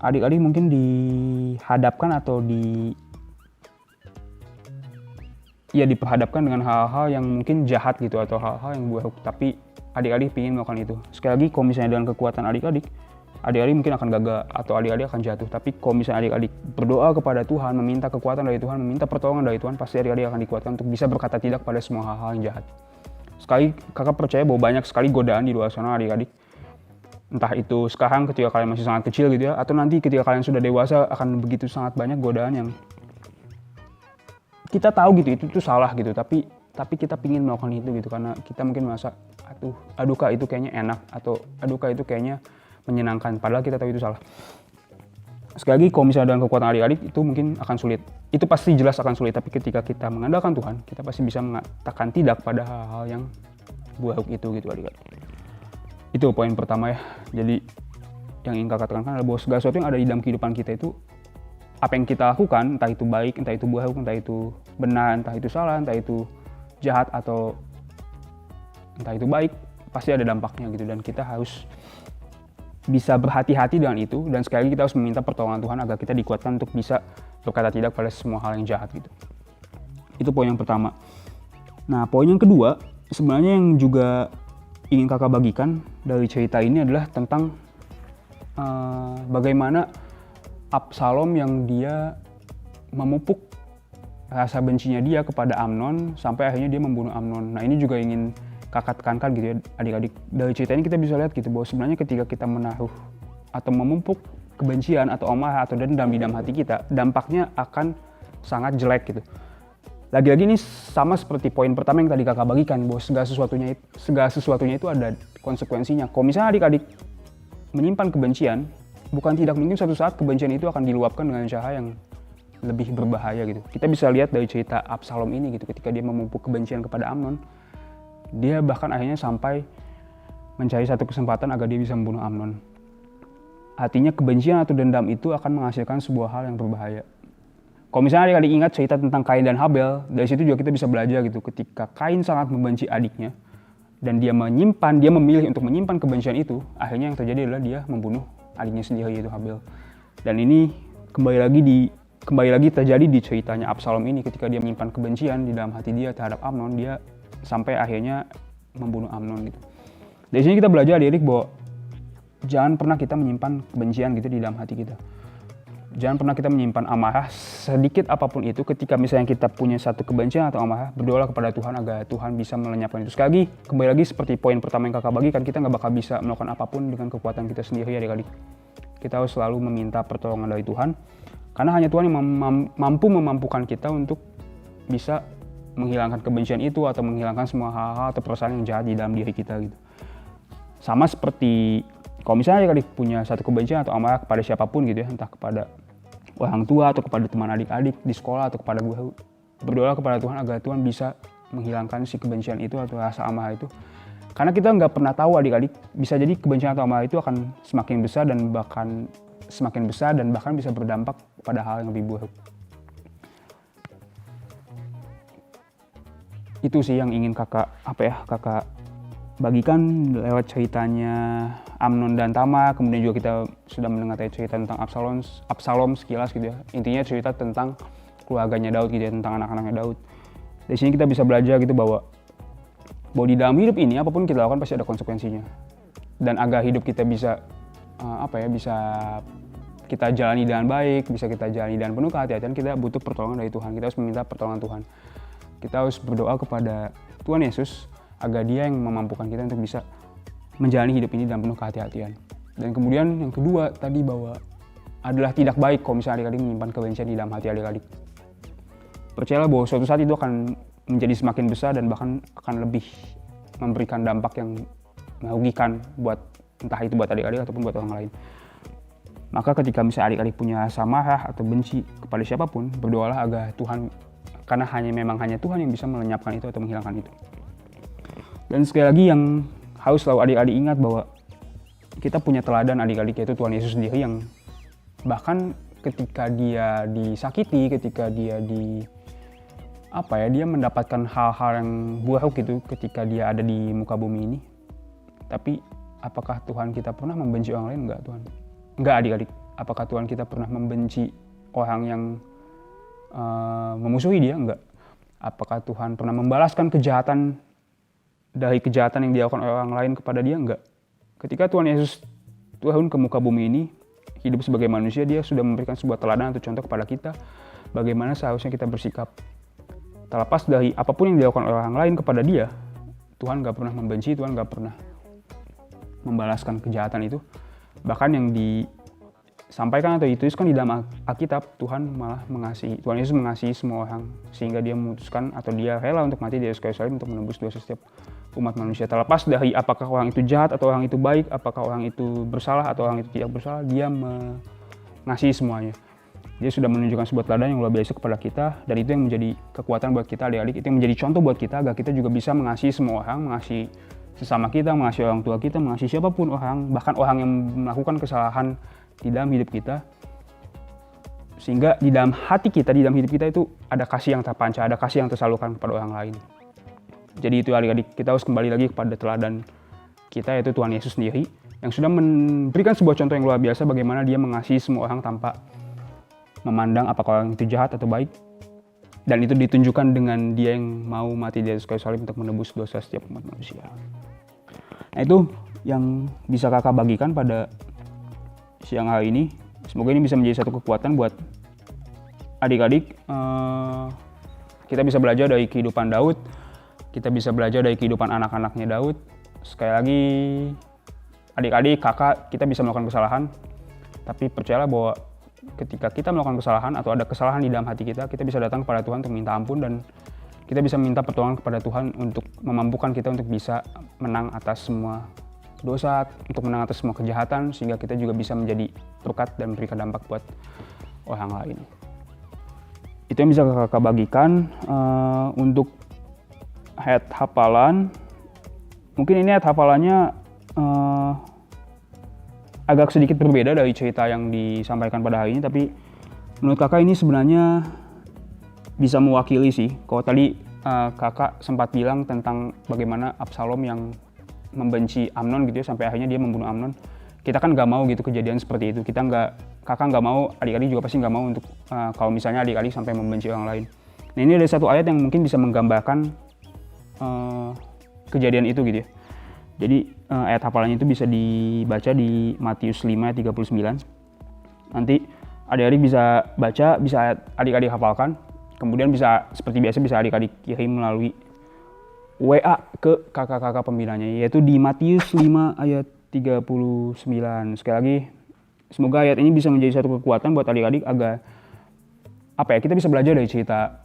Adik-adik mungkin dihadapkan atau diperhadapkan dengan hal-hal yang mungkin jahat gitu atau hal-hal yang buruk, tapi adik-adik ingin melakukan itu. Sekali lagi, kalau misalnya dengan kekuatan adik-adik mungkin akan gagal atau adik-adik akan jatuh. Tapi kalau misalnya adik-adik berdoa kepada Tuhan, meminta kekuatan dari Tuhan, meminta pertolongan dari Tuhan, pasti adik-adik akan dikuatkan untuk bisa berkata tidak pada semua hal-hal yang jahat. Sekali kakak percaya bahwa banyak sekali godaan di luar sana adik-adik. Entah itu sekarang ketika kalian masih sangat kecil gitu ya, atau nanti ketika kalian sudah dewasa akan begitu sangat banyak godaan yang kita tahu gitu itu salah gitu, tapi kita pingin melakukan itu gitu karena kita mungkin merasa adukah itu kayaknya enak atau adukah itu kayaknya menyenangkan, padahal kita tahu itu salah. Sekali lagi, kalau misalnya dengan kekuatan adik-adik itu mungkin akan sulit, itu pasti jelas akan sulit, tapi ketika kita mengandalkan Tuhan, kita pasti bisa mengatakan tidak pada hal-hal yang buruk itu gitu adik-adik. Itu poin pertama ya. Jadi yang ingin kakak tekankan adalah bahwa segala sesuatu yang ada di dalam kehidupan kita itu, apa yang kita lakukan, entah itu baik, entah itu buruk, entah itu benar, entah itu salah, entah itu jahat atau entah itu baik, pasti ada dampaknya gitu. Dan kita harus bisa berhati-hati dengan itu, dan sekali lagi kita harus meminta pertolongan Tuhan agar kita dikuatkan untuk bisa berkata tidak pada semua hal yang jahat gitu. Itu poin yang pertama. Nah, poin yang kedua sebenarnya yang juga ingin kakak bagikan dari cerita ini adalah tentang bagaimana Absalom yang dia memupuk rasa bencinya dia kepada Amnon sampai akhirnya dia membunuh Amnon. Nah ini juga ingin kakak tekankan gitu ya adik-adik. Dari cerita ini kita bisa lihat gitu bahwa sebenarnya ketika kita menaruh atau memupuk kebencian atau amarah atau dendam di dalam hati kita, dampaknya akan sangat jelek gitu. Lagi-lagi ini sama seperti poin pertama yang tadi kakak bagikan bahwa segala sesuatunya itu ada konsekuensinya. Kalau misalnya adik-adik menyimpan kebencian, bukan tidak mungkin suatu saat kebencian itu akan diluapkan dengan cara yang lebih berbahaya gitu. Kita bisa lihat dari cerita Absalom ini gitu, ketika dia memupuk kebencian kepada Amnon, dia bahkan akhirnya sampai mencari satu kesempatan agar dia bisa membunuh Amnon. Artinya kebencian atau dendam itu akan menghasilkan sebuah hal yang berbahaya. Kalau misalnya adik-adik ingat cerita tentang Kain dan Habel, dari situ juga kita bisa belajar gitu, ketika Kain sangat membenci adiknya dan dia memilih untuk menyimpan kebencian itu, akhirnya yang terjadi adalah dia membunuh adiknya sendiri yaitu Habel. Dan ini kembali lagi terjadi di ceritanya Absalom ini, ketika dia menyimpan kebencian di dalam hati dia terhadap Amnon, dia sampai akhirnya membunuh Amnon gitu. Dari sini kita belajar adik-adik bahwa jangan pernah kita menyimpan kebencian gitu di dalam hati kita. Jangan pernah kita menyimpan amarah sedikit apapun itu. Ketika misalnya kita punya satu kebencian atau amarah, berdoalah kepada Tuhan agar Tuhan bisa melenyapkan itu. Sekali lagi, kembali lagi seperti poin pertama yang kakak bagikan, kita nggak bakal bisa melakukan apapun dengan kekuatan kita sendiri adik-adik. Kita harus selalu meminta pertolongan dari Tuhan, karena hanya Tuhan yang mampu memampukan kita untuk bisa menghilangkan kebencian itu atau menghilangkan semua hal-hal atau perasaan yang jahat di dalam diri kita gitu. Sama seperti kalau misalnya adik-adik punya satu kebencian atau amarah kepada siapapun gitu ya, entah kepada orang tua atau kepada teman adik-adik di sekolah atau kepada guru, berdoa kepada Tuhan agar Tuhan bisa menghilangkan si kebencian itu atau rasa amarah itu. Karena kita nggak pernah tahu adik-adik, bisa jadi kebencian atau amarah itu akan semakin besar dan bahkan bisa berdampak pada hal yang lebih buruk. Itu sih yang ingin kakak bagikan lewat ceritanya Amnon dan Tamar. Kemudian juga kita sudah mendengar cerita tentang Absalom sekilas gitu ya. Intinya cerita tentang keluarganya Daud gitu ya, tentang anak-anaknya Daud. Dari sini kita bisa belajar gitu bahwa di dalam hidup ini apapun kita lakukan pasti ada konsekuensinya. Dan agar hidup kita bisa bisa kita jalani dengan baik, bisa kita jalani dengan penuh kehati-hatian, kita butuh pertolongan dari Tuhan. Kita harus meminta pertolongan Tuhan. Kita harus berdoa kepada Tuhan Yesus agar Dia yang memampukan kita untuk bisa menjalani hidup ini dalam penuh kehati-hatian. Dan kemudian yang kedua tadi bahwa adalah tidak baik kalau misalnya adik-adik menyimpan kebencian di dalam hati adik-adik. Percayalah bahwa suatu saat itu akan menjadi semakin besar dan bahkan akan lebih memberikan dampak yang merugikan buat entah itu buat adik-adik ataupun buat orang lain. Maka ketika misalnya adik-adik punya rasa marah atau benci kepada siapapun, berdoalah agar Tuhan, karena hanya Tuhan yang bisa melenyapkan itu atau menghilangkan itu. Dan sekali lagi yang harus selalu adik-adik ingat bahwa kita punya teladan adik-adik, yaitu Tuhan Yesus sendiri, yang bahkan ketika dia disakiti, ketika dia dia mendapatkan hal-hal yang buruk gitu ketika dia ada di muka bumi ini. Tapi apakah Tuhan kita pernah membenci orang lain? Enggak, Tuhan. Enggak adik-adik. Apakah Tuhan kita pernah membenci orang yang memusuhi dia? Enggak. Apakah Tuhan pernah membalaskan kejahatan dari kejahatan yang dilakukan oleh orang lain kepada dia? Enggak. Ketika Tuhan Yesus turun ke muka bumi ini, hidup sebagai manusia, dia sudah memberikan sebuah teladan atau contoh kepada kita bagaimana seharusnya kita bersikap. Terlepas dari apapun yang dilakukan oleh orang lain kepada dia, Tuhan gak pernah membenci, Tuhan gak pernah membalaskan kejahatan itu. Bahkan yang disampaikan atau dituliskan di dalam Alkitab, Tuhan Yesus mengasihi semua orang, sehingga dia memutuskan atau dia rela untuk mati di kayu salib untuk menembus dosa setiap umat manusia. Terlepas dari apakah orang itu jahat atau orang itu baik, apakah orang itu bersalah atau orang itu tidak bersalah, dia mengasihi semuanya. Dia sudah menunjukkan sebuah teladan yang luar biasa kepada kita, dan itu yang menjadi kekuatan buat kita adik-adik, itu yang menjadi contoh buat kita agar kita juga bisa mengasihi semua orang, mengasihi sesama kita, mengasihi orang tua kita, mengasihi siapapun orang, bahkan orang yang melakukan kesalahan di dalam hidup kita. Sehingga di dalam hati kita, di dalam hidup kita itu ada kasih yang terpancar, ada kasih yang tersalurkan kepada orang lain. Jadi itu adik-adik, kita harus kembali lagi kepada teladan kita, yaitu Tuhan Yesus sendiri, yang sudah memberikan sebuah contoh yang luar biasa bagaimana dia mengasihi semua orang tanpa memandang apakah orang itu jahat atau baik. Dan itu ditunjukkan dengan dia yang mau mati di atas kayu salib untuk menebus dosa setiap umat manusia. Nah itu yang bisa kakak bagikan pada siang hari ini. Semoga ini bisa menjadi satu kekuatan buat adik-adik. Kita bisa belajar dari kehidupan Daud, kita bisa belajar dari kehidupan anak-anaknya Daud. Sekali lagi, adik-adik, kakak, kita bisa melakukan kesalahan, tapi percayalah bahwa ketika kita melakukan kesalahan atau ada kesalahan di dalam hati kita bisa datang kepada Tuhan untuk minta ampun, dan kita bisa minta pertolongan kepada Tuhan untuk memampukan kita untuk bisa menang atas semua dosa, untuk menang atas semua kejahatan, sehingga kita juga bisa menjadi berkat dan memberikan dampak buat orang lain. Itu yang bisa kakak bagikan. Untuk ayat hafalan, mungkin ini ayat hafalannya agak sedikit berbeda dari cerita yang disampaikan pada hari ini, tapi menurut kakak ini sebenarnya bisa mewakili sih. Kalau tadi kakak sempat bilang tentang bagaimana Absalom yang membenci Amnon gitu ya, sampai akhirnya dia membunuh Amnon. Kita kan nggak mau gitu kejadian seperti itu. Kakak nggak mau, adik-adik juga pasti nggak mau untuk kalau misalnya adik-adik sampai membenci orang lain. Nah, ini ada satu ayat yang mungkin bisa menggambarkan kejadian itu gitu ya. Jadi ayat hafalannya itu bisa dibaca di Matius 5 ayat 39. Nanti adik-adik bisa baca, bisa adik-adik hafalkan. Kemudian bisa seperti biasa bisa adik-adik kirim melalui WA ke kakak-kakak pembinanya, yaitu di Matius 5 ayat 39. Sekali lagi, semoga ayat ini bisa menjadi satu kekuatan buat adik-adik agar kita bisa belajar dari cerita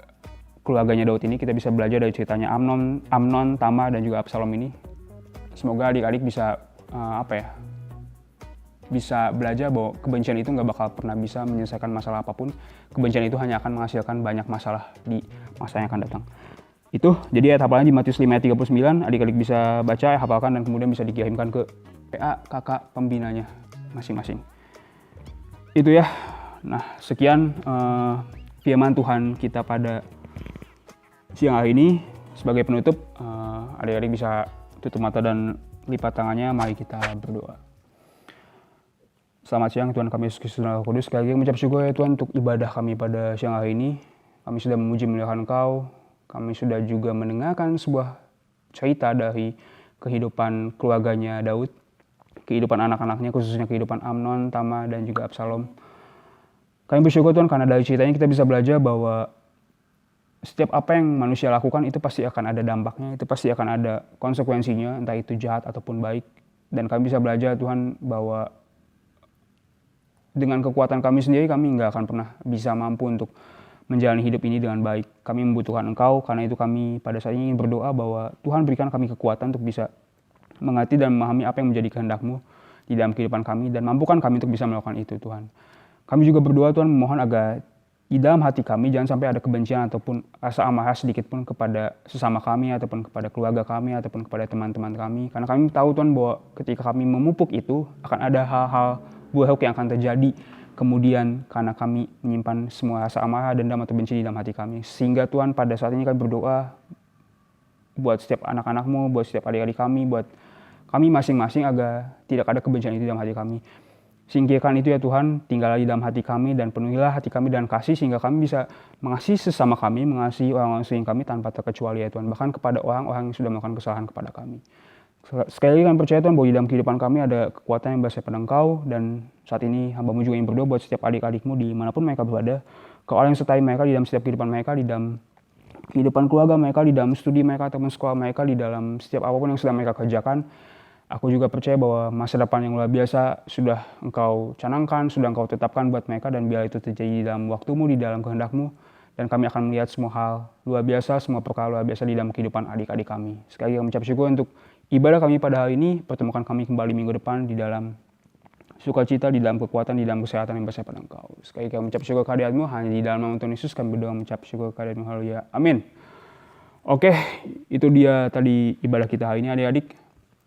keluarganya Daud ini, kita bisa belajar dari ceritanya Amnon, Tamar, dan juga Absalom ini. Semoga adik-adik bisa bisa belajar bahwa kebencian itu nggak bakal pernah bisa menyelesaikan masalah apapun. Kebencian itu hanya akan menghasilkan banyak masalah di masa yang akan datang. Itu jadi ayat hafalannya di Matius 5 ayat 39. Adik-adik bisa baca, hafalkan, dan kemudian bisa dikirimkan ke PA kakak pembinanya masing-masing. Itu ya. Nah, sekian firman Tuhan kita pada siang hari ini. Sebagai penutup, adik-adik bisa tutup mata dan lipat tangannya, mari kita berdoa. Selamat siang Tuhan kami Yesus Kristus dan Roh Kudus. Sekali lagi mengucap syukur ya Tuhan untuk ibadah kami pada siang hari ini. Kami sudah memuji memuliakan Engkau. Kami sudah juga mendengarkan sebuah cerita dari kehidupan keluarganya Daud, kehidupan anak-anaknya, khususnya kehidupan Amnon, Tamar, dan juga Absalom. Kami bersyukur Tuhan karena dari ceritanya kita bisa belajar bahwa setiap apa yang manusia lakukan itu pasti akan ada dampaknya, itu pasti akan ada konsekuensinya, entah itu jahat ataupun baik. Dan kami bisa belajar Tuhan bahwa dengan kekuatan kami sendiri kami nggak akan pernah bisa mampu untuk menjalani hidup ini dengan baik. Kami membutuhkan Engkau, karena itu kami pada saat ini ingin berdoa bahwa Tuhan berikan kami kekuatan untuk bisa mengerti dan memahami apa yang menjadi kehendak-Mu di dalam kehidupan kami, dan mampukan kami untuk bisa melakukan itu Tuhan. Kami juga berdoa Tuhan memohon agar di dalam hati kami jangan sampai ada kebencian ataupun rasa amarah sedikit pun kepada sesama kami, ataupun kepada keluarga kami, ataupun kepada teman-teman kami. Karena kami tahu Tuhan bahwa ketika kami memupuk itu akan ada hal-hal buruk yang akan terjadi kemudian karena kami menyimpan semua rasa amarah, dendam, atau benci di dalam hati kami. Sehingga Tuhan pada saat ini kami berdoa buat setiap anak-anak-Mu, buat setiap adik-adik kami, buat kami masing-masing agar tidak ada kebencian itu dalam hati kami. Singkirkan itu ya Tuhan, tinggallah di dalam hati kami dan penuhilah hati kami dengan kasih, sehingga kami bisa mengasihi sesama kami, mengasihi orang-orang sekeliling kami tanpa terkecuali ya Tuhan, bahkan kepada orang-orang yang sudah melakukan kesalahan kepada kami. Sekali lagi kami percaya Tuhan bahwa di dalam kehidupan kami ada kekuatan yang berasal dari Engkau, dan saat ini hamba-Mu juga ingin berdoa buat setiap adik-adik-Mu dimanapun mereka berada, ke orang yang sertai mereka di dalam setiap kehidupan mereka, di dalam kehidupan keluarga mereka, di dalam studi mereka ataupun sekolah mereka, di dalam setiap apapun yang sedang mereka kerjakan. Aku juga percaya bahwa masa depan yang luar biasa sudah Engkau canangkan, sudah Engkau tetapkan buat mereka, dan biar itu terjadi di dalam waktu-Mu, di dalam kehendak-Mu, dan kami akan melihat semua hal luar biasa, semua perkara luar biasa di dalam kehidupan adik-adik kami. Sekali lagi kami mengucap syukur untuk ibadah kami pada hari ini. Pertemukan kami kembali minggu depan di dalam sukacita, di dalam kekuatan, di dalam kesehatan yang bersama Engkau. Sekali lagi kami mengucap syukur kehadirat-Mu, hanya di dalam nama Tuhan Yesus kami berdoa mengucap syukur kehadirat-Mu. Haleluya. Amin. Oke, itu dia tadi ibadah kita hari ini adik-adik.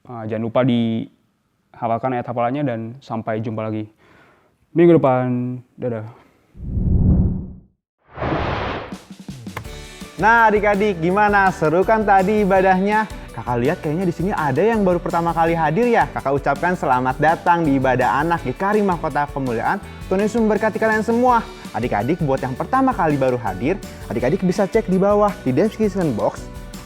Jangan lupa dihafalkan ayat hafalannya, dan sampai jumpa lagi minggu depan. Dadah. Nah adik-adik, gimana? Seru kan tadi ibadahnya? Kakak lihat kayaknya di sini ada yang baru pertama kali hadir ya. Kakak ucapkan selamat datang di ibadah anak GKRI Mahkota Kemuliaan. Tuhan Yesus memberkati kalian semua. Adik-adik, buat yang pertama kali baru hadir, adik-adik bisa cek di bawah di description box.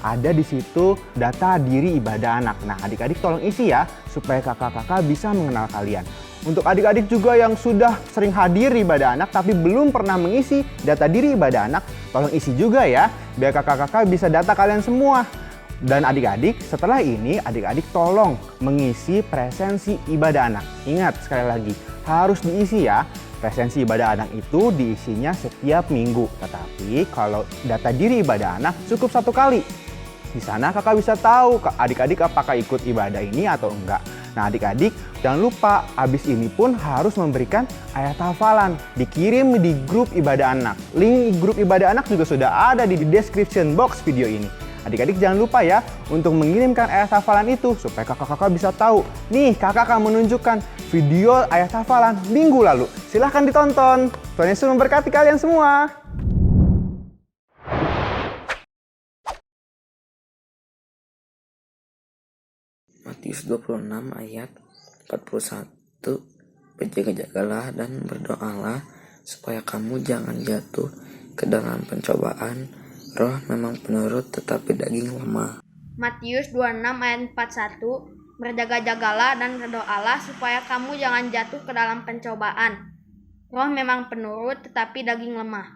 Ada di situ data diri ibadah anak. Nah, adik-adik tolong isi ya, supaya kakak-kakak bisa mengenal kalian. Untuk adik-adik juga yang sudah sering hadir di ibadah anak tapi belum pernah mengisi data diri ibadah anak, tolong isi juga ya, biar kakak-kakak bisa data kalian semua. Dan adik-adik, setelah ini adik-adik tolong mengisi presensi ibadah anak. Ingat sekali lagi, harus diisi ya. Presensi ibadah anak itu diisinya setiap minggu. Tetapi kalau data diri ibadah anak cukup 1 kali. Di sana kakak bisa tahu adik-adik apakah ikut ibadah ini atau enggak. Nah adik-adik jangan lupa abis ini pun harus memberikan ayat hafalan. Dikirim di grup ibadah anak. Link grup ibadah anak juga sudah ada di description box video ini. Adik-adik jangan lupa ya untuk mengirimkan ayat hafalan itu supaya kakak-kakak bisa tahu. Nih kakak akan menunjukkan video ayat hafalan minggu lalu. Silahkan ditonton. Tuhan Yesus memberkati kalian semua. Matius 26 ayat 41, berjaga-jagalah dan berdoalah supaya kamu jangan jatuh ke dalam pencobaan. Roh memang penurut tetapi daging lemah. Matius 26 ayat 41, berjaga-jagalah dan berdoalah supaya kamu jangan jatuh ke dalam pencobaan. Roh memang penurut tetapi daging lemah.